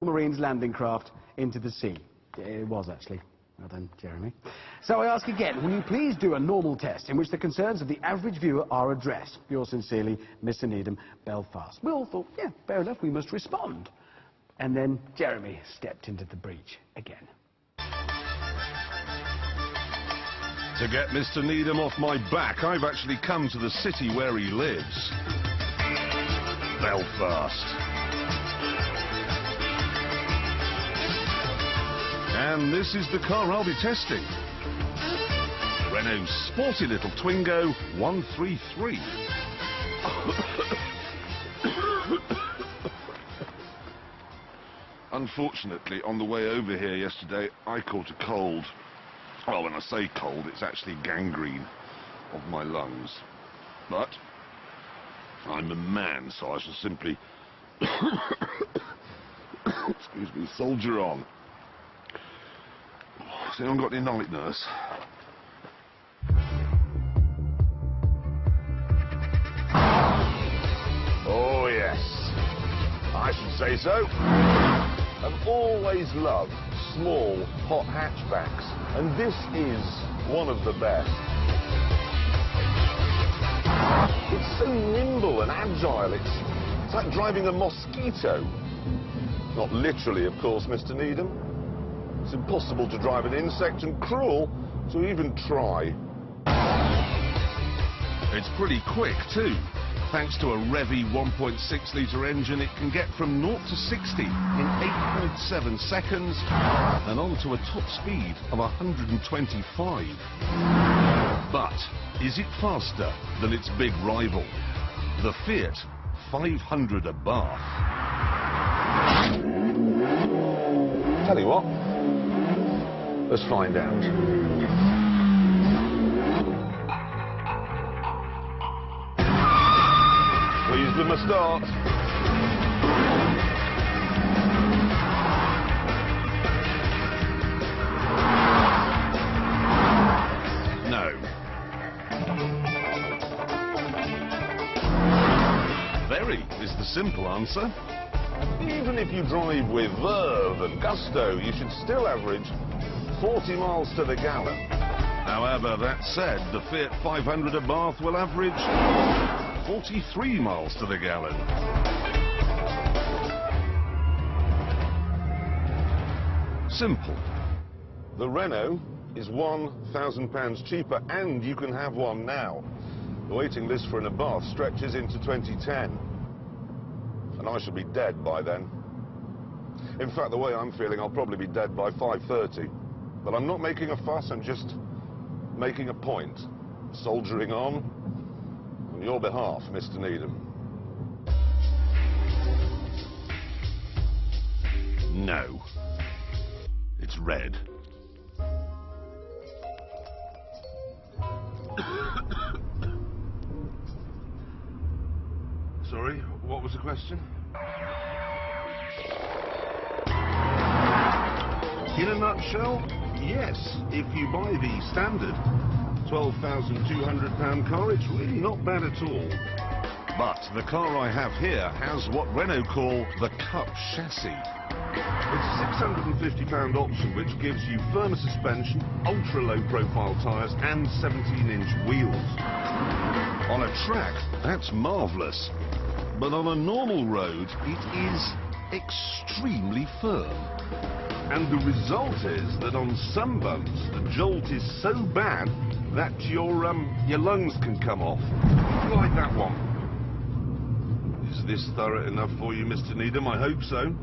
Marine's landing craft into the sea. It was, actually. Well done, Jeremy. So I ask again, will you please do a normal test in which the concerns of the average viewer are addressed? Yours sincerely, Mr. Needham, Belfast. We all thought, yeah, fair enough, we must respond. And then Jeremy stepped into the breach again. To get Mr. Needham off my back, I've actually come to the city where he lives. Belfast. And this is the car I'll be testing. Renault's sporty little Twingo 133. Unfortunately, on the way over here yesterday, I caught a cold. Well, when I say cold, it's actually gangrene of my lungs. But I'm a man, so I shall simply, excuse me, soldier on. Has anyone got any night nurse? Oh, yes. I should say so. I've always loved small, hot hatchbacks, and this is one of the best. It's so nimble and agile, it's like driving a mosquito. Not literally, of course, Mr. Needham. It's impossible to drive an insect and cruel to even try. It's pretty quick, too. Thanks to a Revy 1.6-litre engine, it can get from 0 to 60 in 8.7 seconds and on to a top speed of 125. But is it faster than its big rival, the Fiat 500 Abarth? Tell you what, let's find out. Pleased with my start. No. Very is the simple answer. Even if you drive with verve and gusto, you should still average 40 miles to the gallon. However, that said, the Fiat 500 Abarth will average 43 miles to the gallon. Simple. The Renault is £1,000 cheaper, and you can have one now. The waiting list for an Abarth stretches into 2010. And I shall be dead by then. In fact, the way I'm feeling, I'll probably be dead by 5:30. But I'm not making a fuss, I'm just making a point. Soldiering on your behalf, Mr. Needham. No. It's red. Sorry, what was the question? In a nutshell, yes, if you buy the standard £12,200 car, it's really not bad at all. But the car I have here has what Renault call the Cup chassis. It's a £650 option which gives you firmer suspension, ultra-low profile tyres and 17-inch wheels. On a track, that's marvellous. But on a normal road, it is extremely firm. And the result is that on some bumps, the jolt is so bad that your lungs can come off. Like that one. Is this thorough enough for you, Mr. Needham? I hope so.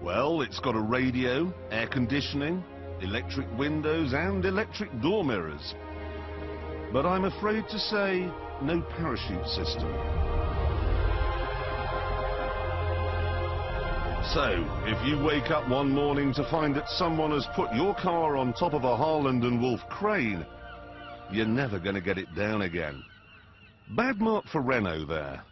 Well, it's got a radio, air conditioning, electric windows and electric door mirrors. But I'm afraid to say, no parachute system. So, if you wake up one morning to find that someone has put your car on top of a Harland and Wolff crane, you're never going to get it down again. Bad mark for Renault there.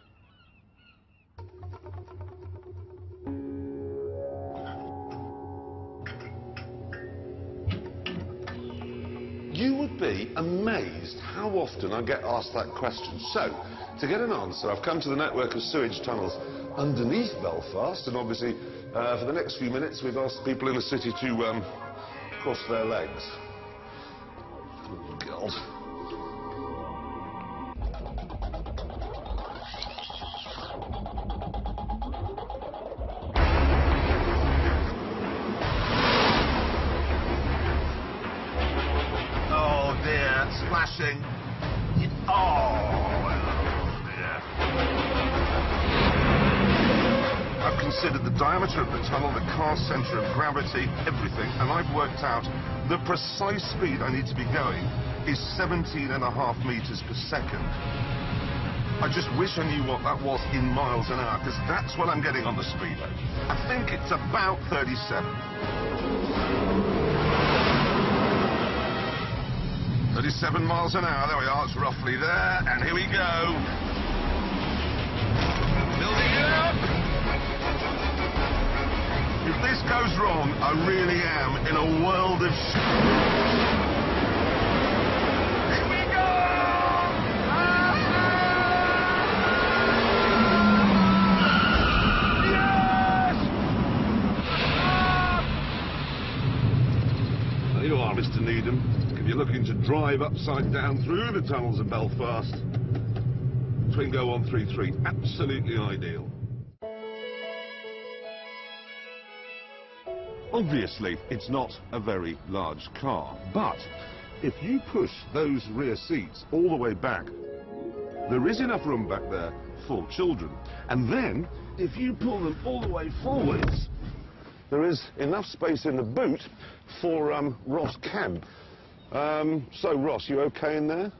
You would be amazed how often I get asked that question. So, to get an answer, I've come to the network of sewage tunnels underneath Belfast, and obviously, for the next few minutes, we've asked people in the city to cross their legs. Oh, God. Splashing. Oh, dear. I've considered the diameter of the tunnel, the car centre of gravity, everything, and I've worked out the precise speed I need to be going is 17.5 meters per second. I just wish I knew what that was in miles an hour, because that's what I'm getting on the speedo. I think it's about 37. 37 miles an hour, there we are, it's roughly there, and here we go. Building it up. If this goes wrong, I really am in a world of Here we go! Yes! There you are, Mr. Needham. If you're looking to drive upside down through the tunnels of Belfast, Twingo 133, absolutely ideal. Obviously, it's not a very large car, but if you push those rear seats all the way back, there is enough room back there for children. And then, if you pull them all the way forwards, there is enough space in the boot for Ross Kemp. So, Ross, you okay in there?